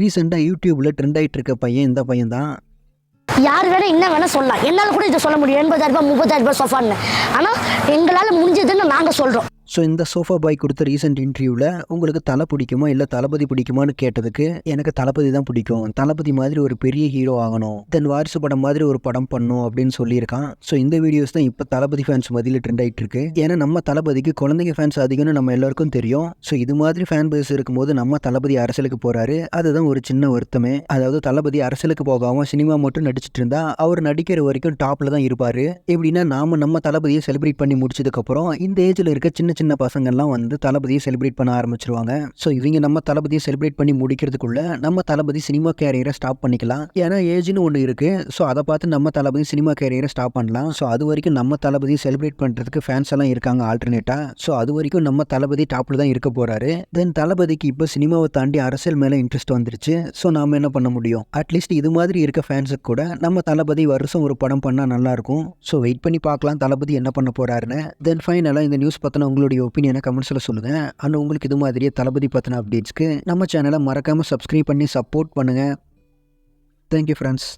ரீசெண்டாக யூடியூப்பில் ட்ரெண்ட் ஆகிட்டு இருக்க பையன் இந்த பையன் தான். யார் வேணா என்ன வேணா சொல்லலாம், என்னால் கூட இதை சொல்ல முடியும் 80,000 30,000 சோஃபான்னு. ஆனால் எங்களால் முடிஞ்சதுன்னு நாங்கள் சொல்கிறோம். ஸோ இந்த சோஃபா பாய் கொடுத்த ரீசெண்ட் இன்டர்வியூவில் உங்களுக்கு தலை பிடிக்குமா இல்லை தளபதி பிடிக்குமான்னு கேட்டதுக்கு எனக்கு தளபதி தான் பிடிக்கும், தளபதி மாதிரி ஒரு பெரிய ஹீரோ ஆகணும், தென் வாரிசு படம் மாதிரி ஒரு படம் பண்ணும் அப்படின்னு சொல்லியிருக்கான். ஸோ இந்த வீடியோஸ் தான் இப்போ தளபதி ஃபேன்ஸ் மத்தியில் ட்ரெண்ட் ஆகிட்டு இருக்கு. ஏன்னா நம்ம தளபதிக்கு குழந்தைங்க ஃபேன்ஸ் அதிகம்னு நம்ம எல்லாருக்கும் தெரியும். ஸோ இது மாதிரி ஃபேன் பேஸ் இருக்கும்போது நம்ம தளபதி அரசியலுக்கு போகிறாரு, அதுதான் ஒரு சின்ன வருத்தமே. அதாவது தளபதி அரசியலுக்கு போகாமல் சினிமா மட்டும் நடிச்சிட்டு இருந்தா அவர் நடிக்கிற வரைக்கும் டாப்பில் தான் இருப்பார். எப்படின்னா நம்ம தளபதியை செலிப்ரேட் பண்ணி முடிச்சதுக்கப்புறம் இந்த ஏஜில் இருக்க சின்ன சின்ன பசங்கள்லாம் வந்து தளபதியை செலிப்ரேட் பண்ண ஆரம்பிச்சிருவாங்க. ஸோ இவங்க நம்ம தளபதியை செலிப்ரேட் பண்ணி முடிக்கிறதுக்குள்ள நம்ம தளபதி சினிமா கேரியரை ஸ்டாப் பண்ணிக்கலாம். ஏன்னா ஏஜ்னு ஒன்று இருக்கு. ஸோ அதை பார்த்து நம்ம தளபதி சினிமா கேரியரை ஸ்டாப் பண்ணலாம். ஸோ அது வரைக்கும் நம்ம தளபதியை செலிப்ரேட் பண்ணுறதுக்கு ஃபேன்ஸ் எல்லாம் இருக்காங்க ஆல்டர்னேட்டா. ஸோ அது வரைக்கும் நம்ம தளபதி டாப்பில் தான் இருக்க போறாரு. தென் தளபதிக்கு இப்போ சினிமாவை தாண்டி அரசியல் மேலே இன்ட்ரெஸ்ட் வந்துருச்சு. ஸோ நாம என்ன பண்ண முடியும்? அட்லீஸ்ட் இது மாதிரி இருக்க ஃபேன்ஸுக்கு கூட நம்ம தளபதி வருஷம் ஒரு படம் பண்ணால் நல்லா இருக்கும். ஸோ வெயிட் பண்ணி பார்க்கலாம் தளபதி என்ன பண்ண போறாருன்னு. தென் ஃபைனலாக இந்த நியூஸ் பற்றின உங்களுடைய ஒப்பீனியனை கமெண்ட்ஸில் சொல்லுங்கள். அண்ட் உங்களுக்கு இது மாதிரியே தளபதி பற்றின அப்டேட்ஸ்க்கு நம்ம சேனலை மறக்காமல் சப்ஸ்கிரைப் பண்ணி சப்போர்ட் பண்ணுங்கள். Thank you friends.